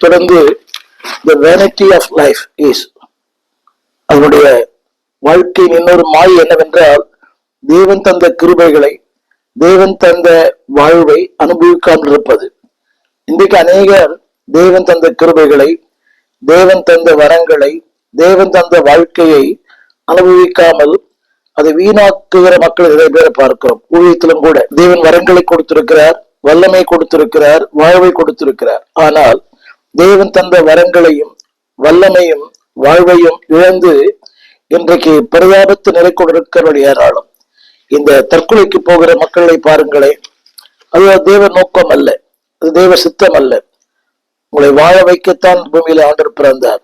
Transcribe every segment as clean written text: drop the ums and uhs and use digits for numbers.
தொடர்ந்து the vanity of life is, அதனுடைய வாழ்க்கையின் இன்னொரு மாயை என்னவென்றால் தேவன் தந்த கிருபைகளை, தேவன் தந்த வாழ்வை அனுபவிக்காமல் இருப்பது. இன்றைக்கு அநேகர் தேவன் தந்த கிருபைகளை, தேவன் தந்த வரங்களை, தேவன் தந்த வாழ்க்கையை அனுபவிக்காமல் அதை வீணாக்குகிற மக்கள் நிறைய பேரை பார்க்கிறோம். ஊழியத்திலும் கூட தேவன் வரங்களை கொடுத்திருக்கிறார், வல்லமை கொடுத்திருக்கிறார், வாழ்வை கொடுத்திருக்கிறார். ஆனால் தேவன் தந்த வரங்களையும் வல்லமையும் வாழ்வையும் இழந்து இன்றைக்கு பரிதாபத்து நிலை கொண்டிருக்கிறவர்கள் ஏராளம். இந்த தற்கொலைக்கு போகிற மக்களை பாருங்களேன். அது தேவ நோக்கம் அல்ல, அது தேவ சித்தம் அல்ல. உங்களை வாழ வைக்கத்தான் பூமியில ஆண்டவர் பிறந்தார்.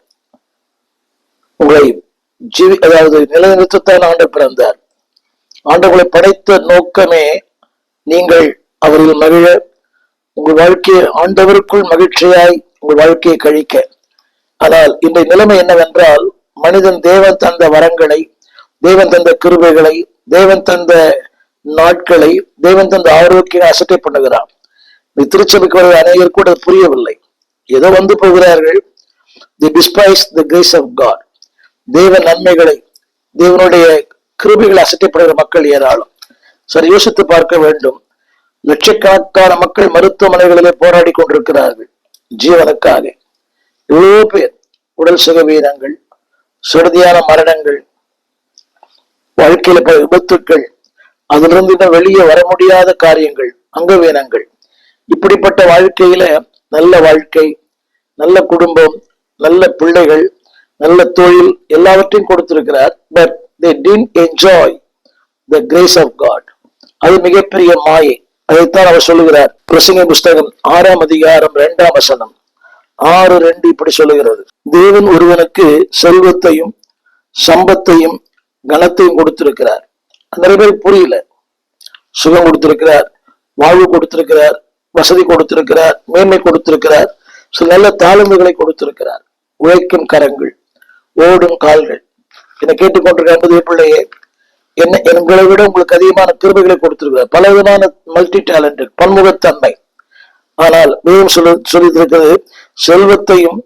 உங்களை அதாவது நிலைநிறுத்தத்தான் ஆண்டவர் பிறந்தார். ஆண்டவர்களை படைத்த நோக்கமே நீங்கள் அவரில் மகிழ, உங்கள் வாழ்க்கையை ஆண்டவருக்குள் மகிழ்ச்சியாய் உங்கள் வாழ்க்கையை கழிக்க. ஆனால் இன்றைய நிலைமை என்னவென்றால், மனிதன் தேவன் தந்த வரங்களை, தேவன் தந்த கிருபைகளை, தேவன் தந்த நாட்களை, தேவன் தந்த ஆரோக்கியம் அசட்டை பண்ணுகிறான். திருச்சபைக்கு வர அநேகர் கூட புரியவில்லை. ஏதோ வந்து போகிறார்கள். They despise the grace of God. தேவ நன்மைகளை, தேவனுடைய கிருபைகளை அசட்டைப்படுகிற மக்கள் ஏராளம். சரி, யோசித்து பார்க்க வேண்டும். லட்சக்கணக்கான மக்கள் மருத்துவமனைகளிலே போராடி கொண்டிருக்கிறார்கள் ஜீவனுக்காக. எவ்வளவு பேர் உடல் சுகவீனங்கள், சுருதியான மரணங்கள், வாழ்க்கையில பல விபத்துக்கள், அதிலிருந்து இன்னும் வெளியே வர முடியாத காரியங்கள், அங்கவீனங்கள். இப்படிப்பட்ட வாழ்க்கையில நல்ல வாழ்க்கை, நல்ல குடும்பம், நல்ல பிள்ளைகள், நல்ல தொழில் எல்லாவற்றையும் கொடுத்திருக்கிறார். But they didn't enjoy the grace of God. அது மிகப்பெரிய மாயை. அதைத்தான் அவர் சொல்லுகிறார். பிரசங்க புஸ்தகம் 6ஆம் அதிகாரம் 2ஆம் வசனம் 6:2 இப்படி சொல்லுகிறது. தேவன் ஒருவனுக்கு செல்வத்தையும் சம்பத்தையும் கனத்தையும் கொடுத்திருக்கிறார். நிறைய பேர் புரியல. சுகம் கொடுத்திருக்கிறார், வாழ்வு கொடுத்திருக்கிறார், வசதி கொடுத்திருக்கிறார், மேன்மை கொடுத்திருக்கிறார், சில நல்ல தாழ்வுகளை கொடுத்திருக்கிறார், உழைக்கும் கரங்கள், ஓடும் கால்கள். என்னை கேட்டுக்கொண்டிருக்க அன்பு பிள்ளையே, எங்களை விட உங்களுக்கு அதிகமான கிருபைகளை கொடுத்திருக்கிறார். பல விதமான மல்டி டேலண்டட், பன்முகத்தன்மை. ஆனால் மிகவும் சொல்லியிருக்கிறது, செல்வத்தையும்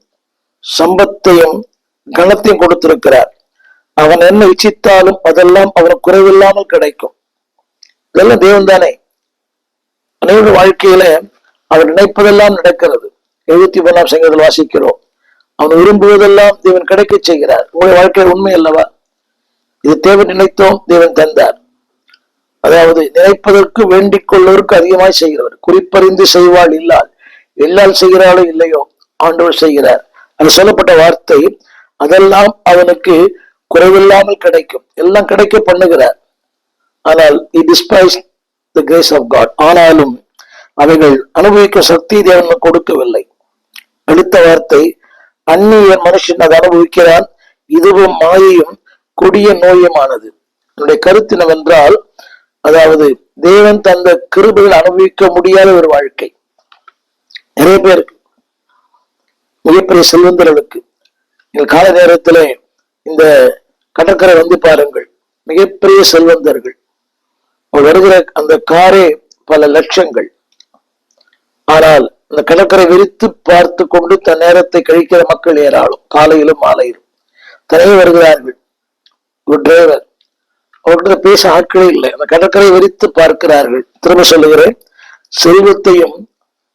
சம்பத்தையும் கனத்தையும் கொடுத்திருக்கிறார். அவன் என்ன இச்சித்தாலும் அதெல்லாம் அவனுக்கு குறைவில்லாமல் கிடைக்கும். இதெல்லாம் தேவன் தானே. அநேக வாழ்க்கையில அவன் நினைப்பதெல்லாம் நடக்கிறது. 71ஆம் சங்கீதத்தில் வாசிக்கிறோம், அவன் விரும்புவதெல்லாம் தேவன் கிடைக்க செய்கிறார். உங்களுடைய வாழ்க்கையில் உண்மை அல்லவா? இது தேவன் நினைத்தோம், தேவன் தந்தார். அதாவது நினைப்பதற்கு வேண்டிக் கொள்வதற்கு அதிகமாய் செய்கிறவர். குறிப்பறிந்து செய்வாள் இல்லால், எல்லால் செய்கிறாளோ இல்லையோ ஆண்டவர் செய்கிறார். அது சொல்லப்பட்ட வார்த்தை. அதெல்லாம் அவனுக்கு குறைவில்லாமல் கிடைக்கும், எல்லாம் கிடைக்க பண்ணுகிறார். ஆனால் he despised the grace of God. ஆனாலும் அவைகள் அனுபவிக்க சக்தி தேவன் கொடுக்கவில்லை. அடுத்த வார்த்தை, அந்நிய மனுஷன் அதை அனுபவிக்கிறான், இதுவும் மாயையும் கொடிய நோயுமானது. என்னுடைய கருத்து என்னவென்றால், அதாவது தேவன் தந்த கிருபைகள் அனுபவிக்க முடியாத ஒரு வாழ்க்கை. நிறைய பேருக்கு, மிகப்பெரிய செல்வந்தர்களுக்கு, நீங்கள் கால நேரத்திலே இந்த கடற்கரை வந்து பாருங்கள், மிகப்பெரிய செல்வந்தர்கள், வருகிற அந்த காரே பல லட்சங்கள். ஆனால் அந்த கடற்கரை விரித்து பார்த்து கொண்டு தன் நேரத்தை கழிக்கிற மக்கள் ஏராளம். காலையிலும் மாலையிலும் தனியே வருகிறார்கள். ஒரு டிரைவர், அவர்கிட்ட பேச ஆட்களே இல்லை. அந்த கடற்கரை விரித்து பார்க்கிறார்கள். திரும்ப சொல்லுகிறேன், செல்வத்தையும்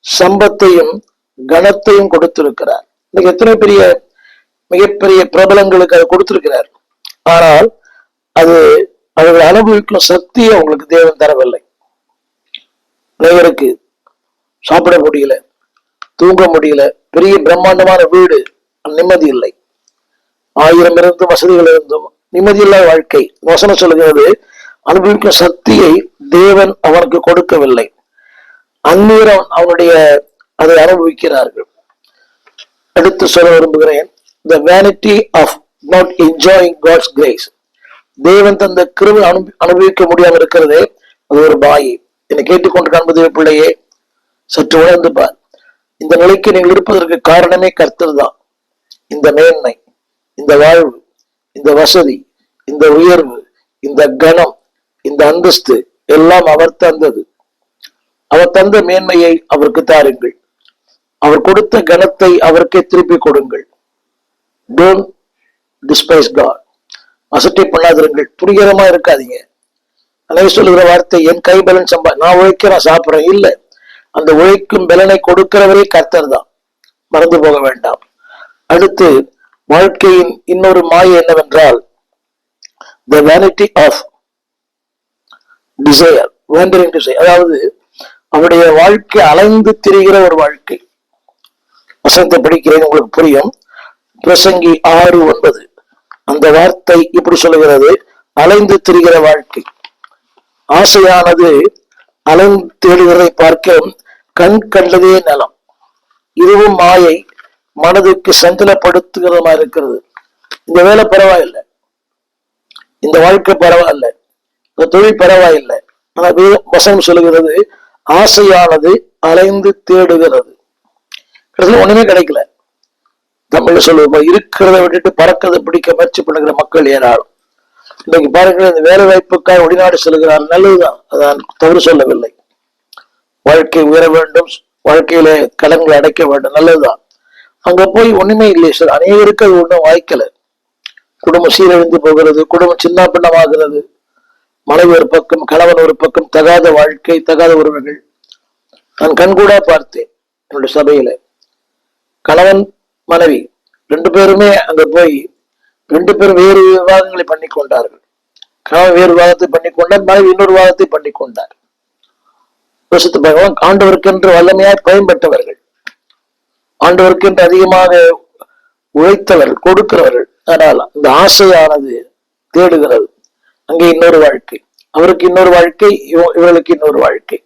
சம்பத்தையும் கனத்தையும் கொடுத்திருக்கிறார். இன்னைக்கு எத்தனை பெரிய மிகப்பெரிய பிரபலங்களுக்கு அதை கொடுத்திருக்கிறார். ஆனால் அது அவர்கள் அனுபவிக்கும் சக்தியை அவங்களுக்கு தேவன் தரவில்லை. அனைவருக்கு சாப்பிட முடியல, தூங்க முடியல, பெரிய பிரம்மாண்டமான வீடு, நிம்மதி இல்லை. 1000 இருந்தும் வசதிகள் இருந்தும் நிம்மதியில்லாத வாழ்க்கை. வசனம் சொல்லுகிறது, அனுபவிக்கும் சக்தியை தேவன் அவனுக்கு கொடுக்கவில்லை. அந்நீரம் அவனுடைய அதை அனுபவிக்கிறார்கள். அடுத்து சொல்ல விரும்புகிறேன், the vanity of not enjoying God's grace. தேவன் தந்த கிருபை அனுபவிக்க முடியாமல் இருக்கிறதே, அது ஒரு மாயை. என்னை கேட்டுக்கொண்டு காண்பது பிள்ளையே, சற்று உணர்ந்து பார். இந்த நிலைக்கு நீங்கள் இருப்பதற்கு காரணமே கர்த்தர் தான். இந்த மேன்மை, இந்த வாழ்வு, இந்த வசதி, இந்த உயர்வு, இந்த கனம், இந்த அந்தஸ்து எல்லாம் அவர் தந்தது. அவர் தந்த மேன்மையை அவருக்கு தாருங்கள். அவர் கொடுத்த கனத்தை அவருக்கே திருப்பி கொடுங்கள். Don't despise God. அசட்டை பண்ணாதிருங்கள். துணிகரமா இருக்காதீங்க. அன்னைக்கு சொல்லுகிற வார்த்தை, என் கை பலன் நான் உழைக்கிறேன் சாப்பிட்றேன் இல்லை, அந்த உழைக்கும் பலனை கொடுக்கிறவரே கர்த்தர் தான். மறந்து போக வேண்டாம். அடுத்து வாழ்க்கையின் இன்னொரு மாயை என்னவென்றால் the vanity of desire, wandering desire. அதாவது அவருடைய வாழ்க்கை அலைந்து திரிகிற ஒரு வாழ்க்கை. வசனத்தை படிக்கிறேன், உங்களுக்கு புரியும். பிரசங்கி 6:9 அந்த வார்த்தை இப்படி சொல்லுகிறது, அலைந்து திரிகிற வாழ்க்கை. ஆசையானது அலைந்து தேடுகிறதை பார்க்க கண் கண்டதே நலம், இதுவும் மாயை, மனதுக்கு சஞ்சலப்படுத்துகிறதா இருக்கிறது. இந்த வேலை பரவாயில்லை, இந்த வாழ்க்கை பரவாயில்லை, இந்த தொழில் பரவாயில்லை. ஆனா வசனம் சொல்லுகிறது ஆசையானது அலைந்து தேடுகிறது. ஒண்ணுமே கிடைக்கல. தமிழ்ல சொல்லுவோம், இருக்கிறத விட்டுட்டு பறக்கிறத பிடிக்க முயற்சி பண்ணுகிற மக்கள் ஏராளம். இன்னைக்கு பாருங்க, இந்த வேலை வாய்ப்புக்காக வெளிநாடு செல்கிறார், நல்லதுதான், அதான் தவறு சொல்லவில்லை. வாழ்க்கை உயர வேண்டும், வாழ்க்கையில கடன்களை அடைக்க வேண்டும், நல்லதுதான். அங்க போய் ஒண்ணுமே இல்லை சார், அனைவருக்கு அது ஒன்றும் வாய்க்கல. குடும்பம் சீரழிந்து போகிறது, குடும்பம் சின்ன பின்னமாகிறது, மனைவி ஒரு பக்கம், கணவன் ஒரு பக்கம், தகாத வாழ்க்கை, தகாத உறவுகள். நான் கண்கூடா பார்த்தேன். என்னுடைய சபையில கணவன் மனைவி 2 பேருமே அங்க போய் 2 பேரும் வேறு விவாதங்களை பண்ணி கொண்டார்கள். கணவன் வேறு விவாதத்தை பண்ணி கொண்டார், மனைவி இன்னொரு விவாதத்தை பண்ணி கொண்டார். யோசித்து பார்க்கலாம். ஆண்டவருக்கென்று வல்லமையாய் பயன்பட்டவர்கள், ஆண்டவருக்கென்று அதிகமாக உழைத்தவர்கள், கொடுக்கிறவர்கள். ஆனால் இந்த ஆசையானது தேடுகிறது. அங்கே இன்னொரு வாழ்க்கை, அவருக்கு இன்னொரு வாழ்க்கை, இவர்களுக்கு இன்னொரு வாழ்க்கை.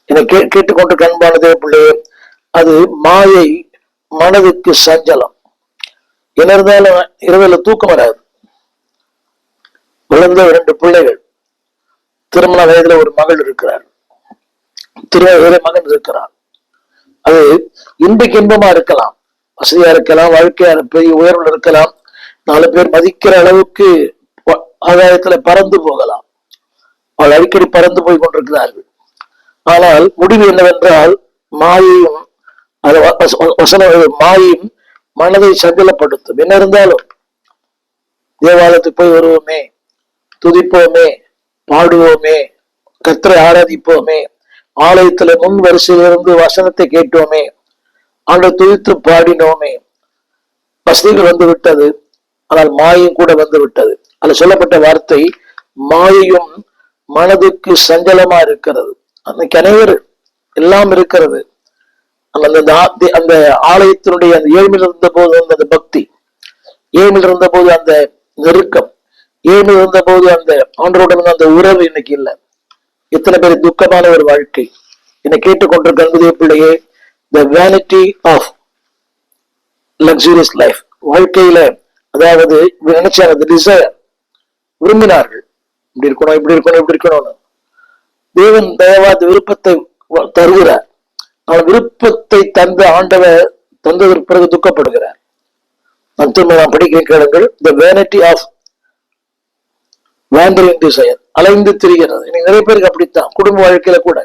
என்னை கேட்டுக்கொண்டு கண்பானதே பிள்ளையே, அது மாயை, மனதுக்கு சஞ்சலம். என்ன இருந்தாலும் இரவுல தூக்கம் வராது. விழுந்த 2 பிள்ளைகள், திருமண வயதுல ஒரு மகள் இருக்கிறார், திருமண வயதுல மகன் இருக்கிறார். அது இன்றைக்கு இன்பமா இருக்கலாம், வசதியா இருக்கலாம், வாழ்க்கையா பெரிய உயர்வுல இருக்கலாம், 4 பேர் மதிக்கிற அளவுக்கு ஆதாயத்துல பறந்து போகலாம். அவள் அடிக்கடி பறந்து போய் கொண்டிருக்கிறார்கள். ஆனால் முடிவு என்னவென்றால் மாயையும் மாயையும் மனதை சஞ்சலப்படுத்தும். என்ன இருந்தாலும் தேவாலயத்துக்கு போய் வருவோமே, துதிப்போமே, பாடுவோமே, கர்த்தரை ஆராதிப்போமே, ஆலயத்துல முன் வரிசையிலிருந்து வசனத்தை கேட்டோமே, ஆண்டவரை துதித்து பாடினோமே, வசதிகள் வந்து விட்டது. ஆனால் மாயும் கூட வந்து விட்டது. அதுல சொல்லப்பட்ட வார்த்தை, மாயையும் மனதுக்கு சஞ்சலமா இருக்கிறது. அன்னைக்கு அனைவரும் எல்லாம் இருக்கிறது. அந்த ஆலயத்தினுடைய அந்த ஏழ்மையில் இருந்த போது அந்த பக்தி, ஏழ்மையில் இருந்த போது அந்த நெருக்கம், ஏழ்மையில் இருந்த போது அந்த ஆண்டவருடன் அந்த உறவு இன்னைக்கு இல்லை. எத்தனை பேர் துக்கமான ஒரு வாழ்க்கை. என்னை கேட்டுக்கொண்டிருக்க அன்புடைய பிள்ளையே, the vanity of luxurious life, வாழ்க்கையில அதாவது நினைச்சாங்க, அந்த டிசைர், விரும்பினார்கள், இப்படி இருக்கணும், இப்படி இருக்கணும், இப்படி இருக்கணும்னு. தேவன் தயவாத விருப்பத்தை தருகிறார். ஆனால் விருப்பத்தை தந்த ஆண்டவர் தந்ததற்கு பிறகு துக்கப்படுகிறார். நான் திரும்ப நான் படிக்கிறேன், கேளுங்கள். the vanity of wandering desire, அலைந்து திரிகிறது. இன்னைக்கு நிறைய பேருக்கு அப்படித்தான். குடும்ப வாழ்க்கையில கூட,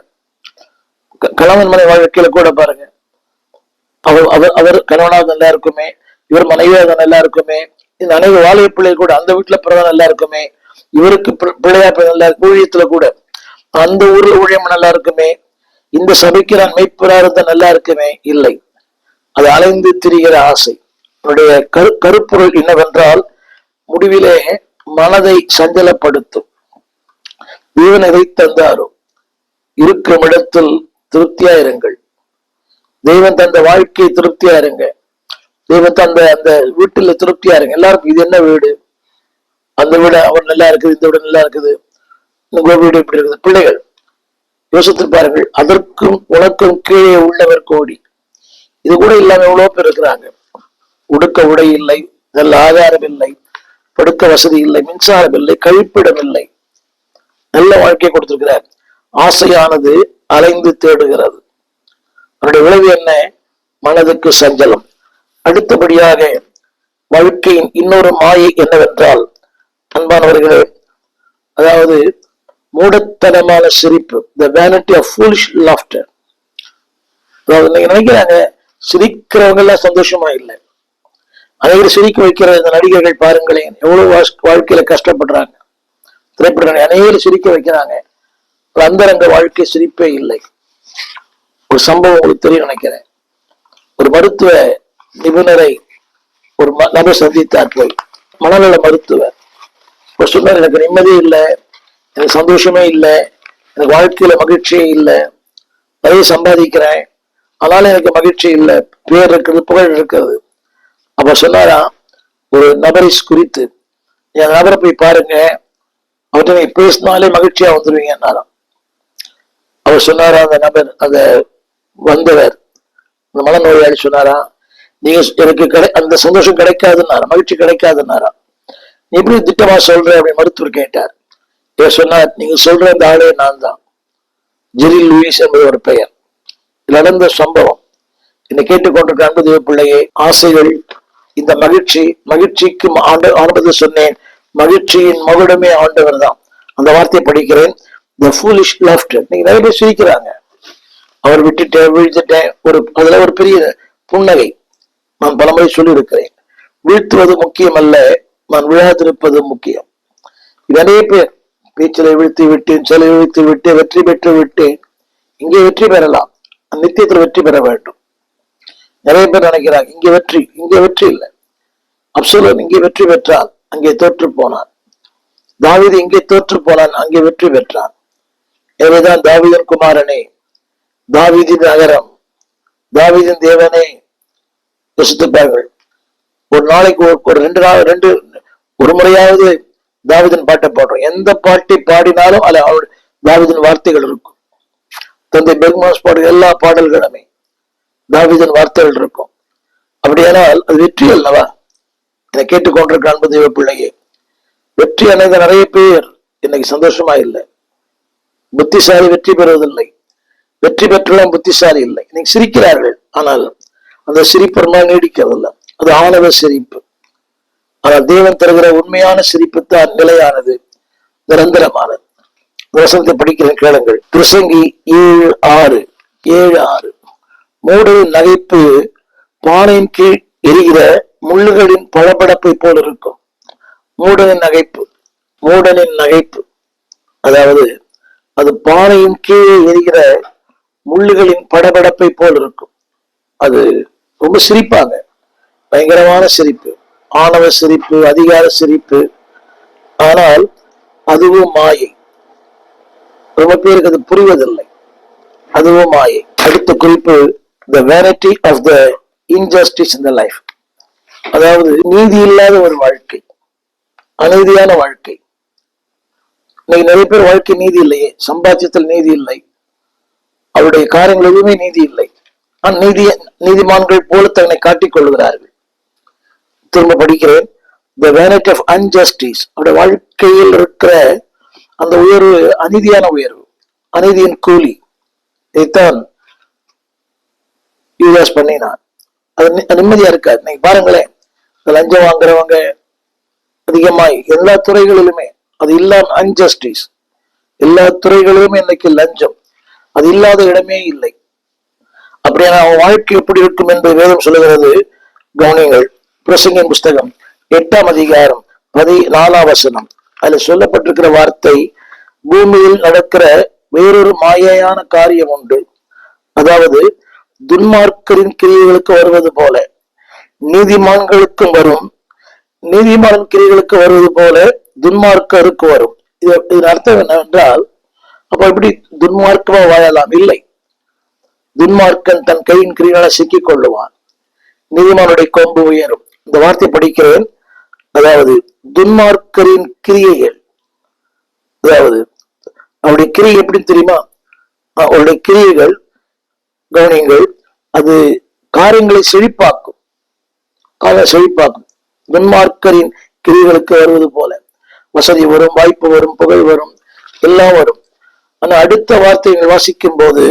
கணவன் மனை வாழ்க்கையில கூட பாருங்க, அவர் கணவனாக நல்லா இருக்குமே, இவர் மனைவியாக நல்லா இருக்குமே, இந்த அனைத்து வாழைய பிள்ளை கூட அந்த வீட்டுல பிறகு நல்லா இருக்குமே, இவருக்கு பிள்ளையா நல்லா ஊழியத்துல கூட அந்த ஊர்ல ஊழியம் நல்லா இருக்குமே, இந்த சபைக்கு நான் மெய்ப்பரா இருந்த நல்லா இருக்குமே. இல்லை, அது அலைந்து திரிகிற ஆசை. என்னுடைய கருப்பொருள் என்னவென்றால், முடிவிலே மனதை சஞ்சலப்படுத்தும். தேவன் எதை தந்தாரோ இருக்கும் இடத்தில் திருப்தியா இருங்கள். தெய்வன் தந்த வாழ்க்கை திருப்தியா இருங்க. தெய்வன் தந்த அந்த வீட்டுல திருப்தியா இருங்க. எல்லாருக்கும் இது என்ன வீடு, அந்த வீடு அவர் நல்லா இருக்குது, இந்த வீடு நல்லா இருக்குது, உங்க வீடு எப்படி இருக்குது. பிள்ளைகள் யோசித்து பாருங்கள், அதற்கும் உனக்கும் கீழே உள்ளவர் கோடி. இது கூட இல்லாம எவ்வளவு பேர் இருக்கிறாங்க. உடுக்க உடை இல்லை, நல்ல ஆதாரம் இல்லை, படுக்க வசதி இல்லை, மின்சாரம் இல்லை, கழிப்பிடம் இல்லை, நல்ல வாழ்க்கையை கொடுத்திருக்கிறார். ஆசையானது அலைந்து தேடுகிறது. அவருடைய விளைவு என்ன? மனதுக்கு சஞ்சலம். அடுத்தபடியாக வாழ்க்கையின் இன்னொரு மாயை என்னவென்றால், அன்பானவர்களே, அதாவது மூடத்தனமான சிரிப்பு, the vanity of foolish laughter. அதாவது நீங்க நினைக்கிறாங்க, சிரிக்கிறவங்க எல்லாம் சந்தோஷமா இல்லை. அனைவரும் சிரிக்க வைக்கிற இந்த நடிகர்கள் பாருங்களேன், எவ்வளவு வாழ்க்கையில கஷ்டப்படுறாங்க. திரைப்பட அனைவரும் சிரிக்க வைக்கிறாங்க, அந்தரங்க வாழ்க்கை சிரிப்பே இல்லை. ஒரு சம்பவம் உங்களுக்கு தெரியும் நினைக்கிறேன். ஒரு மருத்துவ நிபுணரை ஒரு நபர் சந்தித்தார். போய் மனநல மருத்துவர் சொன்னார், எனக்கு நிம்மதியே இல்லை, எனக்கு சந்தோஷமே இல்லை, எனக்கு வாழ்க்கையில மகிழ்ச்சியே இல்லை, நிறைய சம்பாதிக்கிறேன் ஆனாலும் எனக்கு மகிழ்ச்சி இல்லை, பேர் இருக்கிறது, புகழ் இருக்கிறது. அப்ப சொன்னாரா, ஒரு நபரை குறித்து, என் நபரை போய் பாருங்க, அவர்கிட்ட நீங்க பேசினாலே மகிழ்ச்சியா வந்துருவீங்கன்னாராம். அவர் சொன்னாரா, அந்த நபர், அந்த வந்தவர், அந்த மனநோயாளி சொன்னாரா, நீங்க எனக்கு அந்த சந்தோஷம் கிடைக்காதுன்னாரா, மகிழ்ச்சி கிடைக்காதுன்னாரா. நீ எப்படி திட்டமா சொல்ற அப்படின்னு மருத்துவர் கேட்டார். இவர் சொன்னார், நீங்க சொல்ற அந்த ஆளே நான் தான், ஜெரி லூயிஸ் என்பது ஒரு பெயர். நடந்த சம்பவம். என்னை கேட்டுக்கொண்டிருக்க அன்பு தேவ பிள்ளையே, ஆசைகள், இந்த மகிழ்ச்சிக்கு ஆண்டது சொன்னேன், மகிழ்ச்சியின் மகுடமே ஆண்டவர் தான். அந்த வார்த்தையை படிக்கிறேன். The foolish laughter. நீங்க நிறைய பேர் சிரிக்கிறாங்க. அவர் விட்டுட்டேன், வீழ்த்துட்டேன், அதுல ஒரு பெரிய புன்னகை. நான் பலமுறை சொல்லி இருக்கிறேன், வீழ்த்துவது முக்கியம் அல்ல, நான் விழாதிருப்பது முக்கியம். நிறைய பேர் பேச்சிலை வீழ்த்தி விட்டேன், சிலை வீழ்த்தி விட்டு, வெற்றி பெற்று விட்டேன். இங்கே வெற்றி பெறலாம், நித்தியத்தில் வெற்றி பெற வேண்டும். நிறைய பேர் நினைக்கிறாங்க இங்கே வெற்றி இல்லை. அப்சலோன் இங்கே வெற்றி பெற்றால் அங்கே தோற்று போனான். தாவீது இங்கே தோற்று போனான், அங்கே வெற்றி பெற்றான். எனவேதான் தாவீதின் குமாரனே, தாவீதின் நகரம், தாவீதின் தேவனே யோசித்துப்பார்கள். ஒரு நாளைக்கு ஒரு முறையாவது தாவீதின் பாட்டை பாடுறோம். எந்த பாட்டை பாடினாலும் அதுல தாவீதின் வார்த்தைகள் இருக்கும். தந்தை பெர்க்மாஸ் பாடுற எல்லா பாடல்களுமே தாவீதின் வார்த்தைகள் இருக்கும். அப்படியானால் அது வெற்றி அல்லவா? என்னை கேட்டுக்கொண்டிருக்க அன்பு தெய்வ பிள்ளையே, வெற்றி அடைந்த நிறைய பேர் இன்னைக்கு சந்தோஷமா இல்லை. புத்திசாலி வெற்றி பெறுவதில்லை, வெற்றி பெற்றெல்லாம் புத்திசாலி இல்லை. இன்னைக்கு சிரிக்கிறார்கள், ஆனால் அந்த சிரிப்பு நீடிக்கிறதில்லை. அது ஆணவ சிரிப்பு. ஆனால் தேவன் தருகிற உண்மையான சிரிப்பு தான் நிலையானது, நிரந்தரமானது. வசனத்தை படிக்கிறேன், கேளுங்கள். பிரசங்கி 7:6. மூடரின் நகைப்பு பானையின் கீழ் எரிகிற முள்ளுகளின் பளபளப்பை போல் இருக்கும். மூடனின் நகைப்பு, அதாவது அது பானையின் கீழே எரிகிற முள்ளுகளின் படபடப்பை போல் இருக்கும். அது ரொம்ப சிரிப்பாங்க, பயங்கரமான சிரிப்பு, ஆணவ சிரிப்பு, அதிகார சிரிப்பு. ஆனால் அதுவும் மாயை. ரொம்ப பேருக்கு அது புரிவதில்லை, அதுவும் மாயை. அடுத்த குறிப்பு, the vanity of the injustice in the life. அதாவது நீதி இல்லாத ஒரு வாழ்க்கை, அநீதியான வாழ்க்கை. இன்னைக்கு நிறைய பேர் வாழ்க்கை நீதி இல்லையே, சம்பாத்தியத்தில் நீதி இல்லை, அவருடைய காரியங்கள் எதுவுமே நீதி இல்லை. நீதிமான்கள் போல தன்னை காட்டிக் கொள்கிறார்கள். திரும்ப படிக்கிறேன், the vanity of injustice. அவருடைய வாழ்க்கையில் இருக்கிற அந்த உயர்வு அநீதியான உயர்வு, அநீதியின் கூலி. இதைத்தான் யூஸ் பண்ணினான். அது நிம்மதியா இருக்காது. நீங்க பாருங்களேன், லஞ்சம் வாங்குறவங்க அதிகமாய் எல்லா துறைகளிலுமே, அது இல்லாம அன்ஜஸ்டிஸ், எல்லா துறைகளிலுமே இன்னைக்கு லஞ்சம், அது இல்லாத இடமே இல்லை. அப்படியான அவன் வாழ்க்கை எப்படி இருக்கும் என்பது வேதம் சொல்லுகிறது. கவனியங்கள். பிரசங்கின் புஸ்தகம் 8:14. அதுல சொல்லப்பட்டிருக்கிற வார்த்தை, பூமியில் நடக்கிற வேறொரு மாயையான காரியம் உண்டு. அதாவது துன்மார்க்கரின் கிரியைகளுக்கு வருவது போல நீதிமான்களுக்கும் வரும், நீதிமான் கிரியைகளுக்கு வருவது போல துன்மார்க்கருக்கு வரும். இதன் அர்த்தம் என்னவென்றால், அப்ப எப்படி துன்மார்க்கமா வாழலாம்? இல்லை, துன்மார்க்கன் தன் கையின் கிரிகளை சிக்கிக் கொள்ளுவான், நீதிமானுடைய கொம்பு உயரும். இந்த வார்த்தை படிக்கிறேன். அதாவது துன்மார்க்கரின் கிரியைகள், அதாவது அவருடைய கிரியை எப்படின்னு தெரியுமா? அவருடைய கிரியைகள், கவனியங்கள், அது காரியங்களை செழிப்பாக்கும். துன்மார்க்கரின் கிரிகளுக்கு வருவது போல வசதி வரும், வாய்ப்பு வரும், புகழ் வரும், எல்லாம் வரும். ஆனா அடுத்த வார்த்தைகள் வாசிக்கும் போது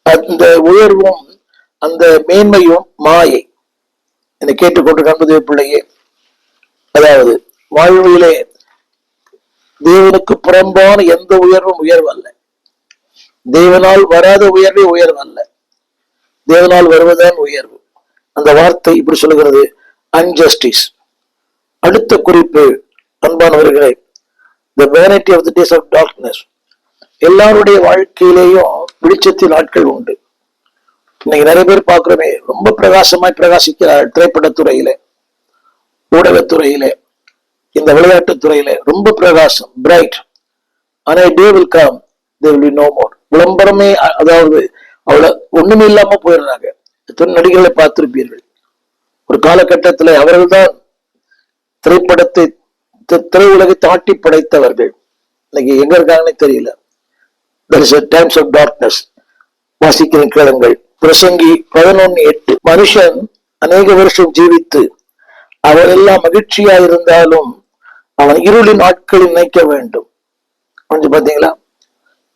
அந்த உயர்வும் அந்த மேன்மையும் மாயை. என்னை கேட்டுக்கொண்டு அன்பு பிள்ளையே, அதாவது வாழ்விலே தேவனுக்கு புறம்பான எந்த உயர்வும் உயர்வு அல்ல. தேவனால் வராத உயர்வே உயர்வு அல்ல, தேவனால் வருவதுதான் உயர்வு. அந்த வார்த்தை இப்படி சொல்லுகிறது, அன்ஜஸ்டிஸ். அடுத்த குறிப்பு, அன்பானவர்களே, the vanity of the days of darkness. எல்லாருடைய வாழ்க்கையிலேயும் வெளிச்சத்தின் நாட்கள் உண்டு. இன்னைக்கு நிறைய பேர் பார்க்கிறோமே, ரொம்ப பிரகாசமாய் பிரகாசிக்கிறார். திரைப்படத்துறையில, ஊடகத்துறையில, இந்த விளையாட்டுத் துறையில ரொம்ப பிரகாசம், பிரைட். ஆனா day will come, there will be no more. விளம்பரமே, அதாவது அவ்வளவு ஒண்ணுமே இல்லாம போயிடுறாங்க. எத்தனை நடிகர்களை பார்த்திருப்பீர்கள். ஒரு காலகட்டத்தில் அவர்கள் தான் திரைப்படத்தை, திரையுலகத்தை ஆட்டி படைத்தவர்கள். இன்னைக்கு எங்க இருக்காங்கன்னே தெரியல. there is a times of darkness. வாசிக்கிற கேளுங்கள், பிரசங்கி 11:8. மனுஷன் அநேக வருஷம் ஜீவித்து அவரெல்லாம் மகிழ்ச்சியா இருந்தாலும் அவன் இருளின் நாட்களில் நினைக்க வேண்டும். கொஞ்சம் பாத்தீங்களா,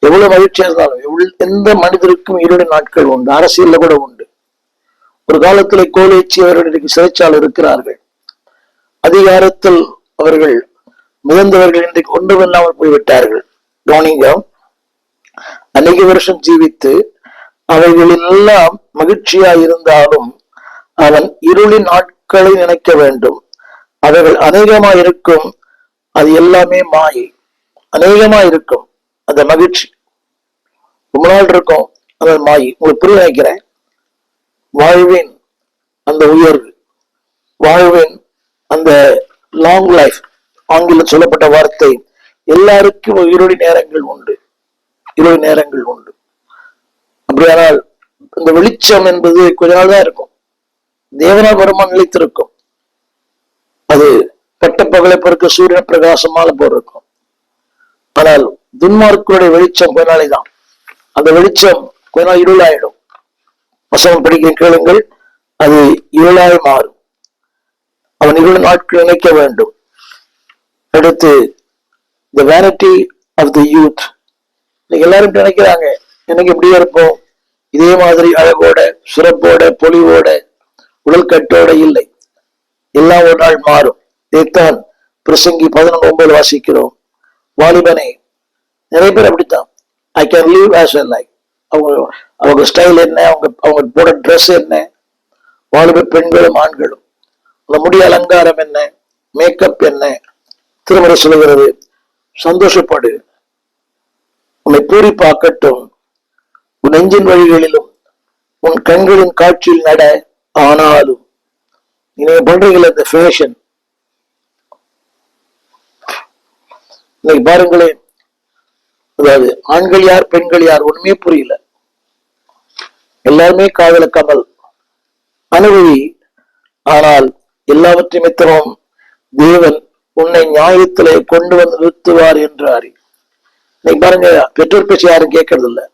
எவ்வளவு மகிழ்ச்சியா இருந்தாலும் எந்த மனிதருக்கும் இருளின் நாட்கள் உண்டு. அரசியல்ல கூட உண்டு. ஒரு காலத்துல கோலேச்சியவர்களுக்கு சிறைச்சால் இருக்கிறார்கள். அதிகாரத்தில் அவர்கள் மிதந்தவர்கள் இன்றைக்கு ஒன்றுமில்லாமல் போய்விட்டார்கள். கவனிங்க, அநேக வருஷம் ஜீவித்து அவைகளில் எல்லாம் மகிழ்ச்சியா இருந்தாலும் அவன் இருளின் நாட்களை நினைக்க வேண்டும். அவைகள் அநேகமா இருக்கும், அது எல்லாமே மாயை. அநேகமா இருக்கும் அந்த மகிழ்ச்சி, ரொம்ப நாள் இருக்கும், அது மாயை. உங்களுக்கு புரிய வைக்கிறேன். வாழ்வின் அந்த உயர்வு, வாழ்வின் அந்த லாங் லைஃப், ஆங்கிலம் சொல்லப்பட்ட வார்த்தை, எல்லாருக்கும் இருளி நேரங்கள் உண்டு, இருளி நேரங்கள் உண்டு. அப்படியானால் இந்த வெளிச்சம் என்பது கொஞ்ச நாள் தான் இருக்கும். தேவனால் வருமானம் நிலைத்திருக்கும். அது பட்ட பகலை பிறகு சூரியன் பிரகாசமால போயிருக்கும். ஆனால் துன்மார்க்கருடைய வெளிச்சம் கொஞ்ச நாளை தான். அந்த வெளிச்சம் கொஞ்ச நாள் இருளாயிடும். வசனம் படிக்கிற கேளுங்கள், அது இருளாய் மாறும். அவன் இருள் நாட்கள் நினைக்க வேண்டும். அடுத்து the vanity of the youth. இன்னைக்கு எல்லாரும் நினைக்கிறாங்க, எனக்கு இப்படியே இருப்போம், இதே மாதிரி அழகோட, சிறப்போட, பொலிவோட, உடல் கட்டோட இல்லை. எல்லாம் ஒரு நாள் மாறும். இதைத்தான் பிரசங்கி 11:9 வாசிக்கிறோம். வாலிபனை, நிறைய பேர் அப்படித்தான், I can leave as well like. அவங்க ஸ்டைல் என்ன, அவங்க போட ட்ரெஸ் என்ன, வாலிப பெண்களும் ஆண்களும், அந்த முடி அலங்காரம் என்ன, மேக்கப் என்ன. திருமறை சொல்லுகிறது, சந்தோஷப்படு, உன்னை பூரிப்பாக்கட்டும், உன் நெஞ்சின் வழிகளிலும் உன் கண்களின் காட்சியில் நட. ஆனாலும் நீங்க பண்றீங்கள இந்த ஃபேஷன், இன்னைக்கு பாருங்களேன், அதாவது ஆண்கள் யார் பெண்கள் யார் ஒண்ணுமே புரியல. எல்லாருமே காதல கமல் அனுபவி. ஆனால் எல்லாவற்றையும் மித்தமும் தேவன் உன்னை நியாயத்திலே கொண்டு வந்து நிறுத்துவார் என்றார். இன்னைக்கு பாருங்க, பெற்றோர் பேச்சை யாரும் கேட்கறது இல்லை,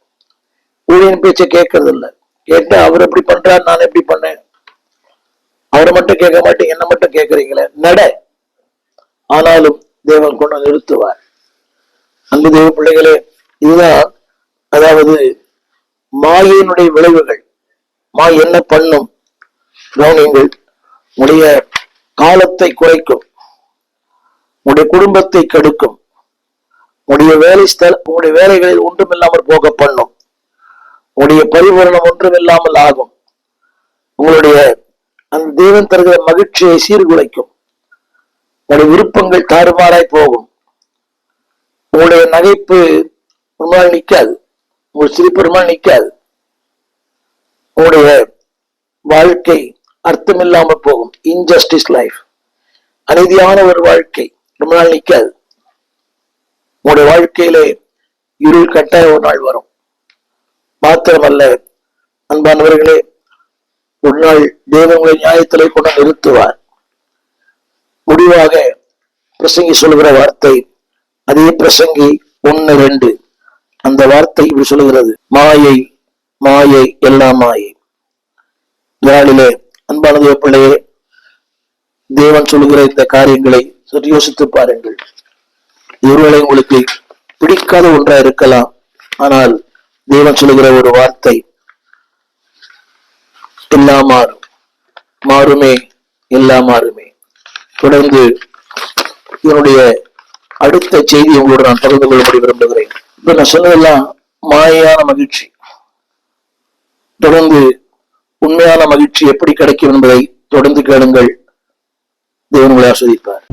ஊழியன் பேச்சை கேட்கறது இல்லை. கேட்டா அவர் எப்படி பண்றாரு, நான் எப்படி பண்ணேன், அவரை மட்டும் கேட்க மாட்டேங்க, என்ன மட்டும் கேட்கறீங்களே, நட. ஆனாலும் தேவன் கொண்டு வந்து நிறுத்துவார். அன்பு தேவ பிள்ளைகளே, இதுதான் அதாவது மாயினுடைய விளைவுகள். மாய் என்ன பண்ணும்? கவனியுங்கள், உடைய காலத்தை குறைக்கும், உடைய குடும்பத்தை கெடுக்கும், உடைய உங்களுடைய வேலைகளில் ஒன்றும் இல்லாமல் போக பண்ணும், உடைய பரிபூரணம் ஒன்றும் இல்லாமல் ஆகும், உங்களுடைய அந்த தேவன் தருகிற மகிழ்ச்சியை சீர்குலைக்கும், உங்களுடைய விருப்பங்கள் தாறுமாறாய் போகும், உங்களுடைய நகைப்பு ஒரு நாள் நிற்காது, உங்கள் சிரிப்பு ஒரு நாள் நிற்காது, உங்களுடைய வாழ்க்கை அர்த்தம் இல்லாமல் போகும். இன்ஜஸ்டிஸ் லைஃப், அநீதியான ஒரு வாழ்க்கை ரொம்ப நாள் நிற்காது. உங்களுடைய வாழ்க்கையிலே இருள் கட்டாய ஒரு நாள் வரும். மாத்திரமல்ல அன்பானவர்களே, ஒரு நாள் தேவன் உங்களை நியாயத்திலே கொண்டு நிறுத்துவார். முடிவாக பிரசங்கி சொல்லுகிற வார்த்தை, அதே பிரசங்கி 1:2, அந்த வார்த்தை இப்படி சொல்லுகிறது, மாயை மாயை எல்லாம் மாயை. நாளிலே அன்பான தேவ பிள்ளையே, தேவன் சொல்லுகிற இந்த காரியங்களை சற்று யோசித்து பாருங்கள். ஒருவேளை உங்களுக்கு பிடிக்காத ஒன்றா இருக்கலாம், ஆனால் தேவன் சொல்லுகிற ஒரு வார்த்தை, எல்லாம் மாறும், மாறுமே, எல்லாம் மாறுமே. தொடர்ந்து இதனுடைய அடுத்த செய்தி உங்களோடு நான் பகிர்ந்து கொள்ளும்படி விரும்புகிறேன். இப்ப நான் சொன்னதெல்லாம் மாயான மகிழ்ச்சி. தொடர்ந்து உண்மையான மகிழ்ச்சி எப்படி கிடைக்கும் என்பதை தொடர்ந்து கேளுங்கள். தேவன் உங்களை ஆசீர்வதிப்பார்.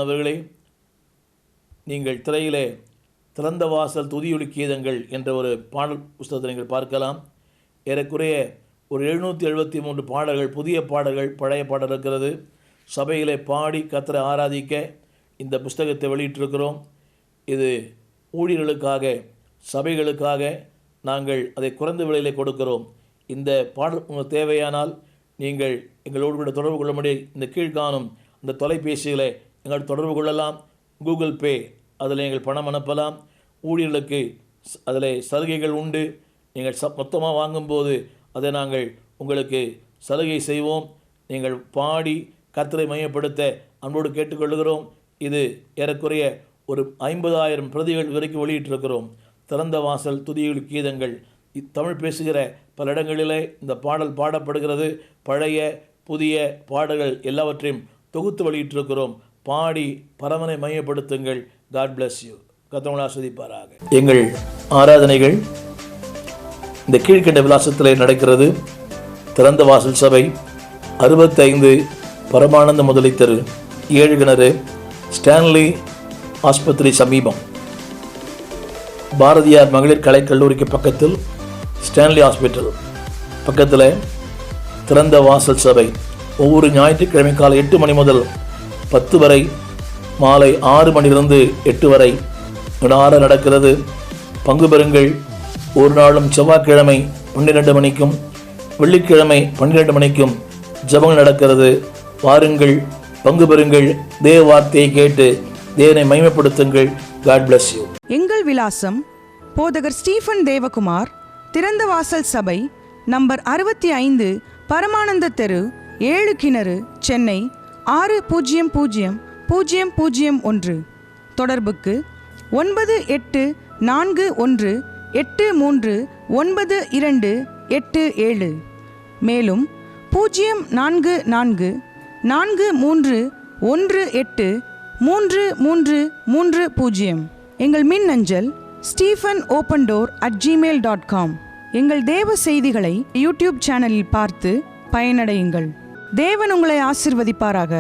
பிரியமானவர்களே, நீங்கள் திரையிலே திறந்த வாசல் துதியொலி கீதங்கள் என்ற ஒரு பாடல் புஸ்தகத்தை நீங்கள் பார்க்கலாம். ஏறக்குறைய ஒரு 773 பாடல்கள், புதிய பாடல்கள், பழைய பாடல் இருக்கிறது. சபையிலே பாடி கர்த்தரை ஆராதிக்க இந்த புஸ்தகத்தை வெளியிட்டிருக்கிறோம். இது ஊழியர்களுக்காக, சபைகளுக்காக நாங்கள் அதை குறைந்த விலையிலே கொடுக்கிறோம். இந்த பாடல் உங்களுக்கு தேவையானால் நீங்கள் எங்களோடு கூட தொடர்பு கொள்ள முடியும். இந்த கீழ்காணும் இந்த தொலைபேசிகளை எங்கள் தொடர்பு கொள்ளலாம். கூகுள் பே, அதில் நீங்கள் பணம் அனுப்பலாம். ஊழியர்களுக்கு அதில் சலுகைகள் உண்டு. நீங்கள் மொத்தமாக வாங்கும்போது அதை நாங்கள் உங்களுக்கு சலுகை செய்வோம். நீங்கள் பாடி கர்த்தரை மையப்படுத்த அன்போடு கேட்டுக்கொள்கிறோம். இது ஏறக்குறைய ஒரு 50,000 பிரதிகள் வரைக்கும் வெளியிட்டிருக்கிறோம். திறந்த வாசல் துதியொலி கீதங்கள். தமிழ் பேசுகிற பல இடங்களிலே இந்த பாடல் பாடப்படுகிறது. பழைய புதிய பாடல்கள் எல்லாவற்றையும் தொகுத்து வெளியிட்டிருக்கிறோம். பாடி பரமனை மையப்படுத்துங்கள். God bless you. கர்த்தர் ஆசீர்வதிப்பாராக. எங்கள் ஆராதனைகள் இந்த கீழ்கண்ட விலாசத்திலே நடக்கிறது. திறந்த வாசல் சபை, 65 பரமானந்த முதலை தெரு, 7 கிணறு, ஸ்டான்லி ஆஸ்பத்திரி சமீபம், பாரதியார் மகளிர் கலைக்கல்லூரிக்கு பக்கத்தில், ஸ்டான்லி ஹாஸ்பிட்டல் பக்கத்தில் திறந்த வாசல் சபை. ஒவ்வொரு ஞாயிற்றுக்கிழமை காலை 8 மணி முதல் 10 வரை, மாலை 6 மணிலிருந்து 8 வரை விடார நடக்கிறது. பங்கு பெறுங்கள். ஒரு நாளும் செவ்வாய்க்கிழமை 12 மணிக்கும் வெள்ளிக்கிழமை 12 மணிக்கும் ஜெபங்கள் நடக்கிறது. வாருங்கள், பங்கு பெறுங்கள். தேவ வார்த்தையை கேட்டு தேவனை மகிமைப்படுத்துங்கள். God bless you. எங்கள் விலாசம் போதகர் ஸ்டீஃபன் தேவகுமார், திறந்த வாசல் சபை, நம்பர் 65 பரமானந்த தெரு, 7 கிணறு, சென்னை 600001. தொடர்புக்கு 9841839287. மேலும் 044-418-3330. எங்கள் மின்னஞ்சல் stephenopendor@gmail.com. எங்கள் தேவ செய்திகளை யூடியூப் சேனலில் பார்த்து பயனடையுங்கள். தேவன் உங்களை ஆசீர்வதிப்பாராக.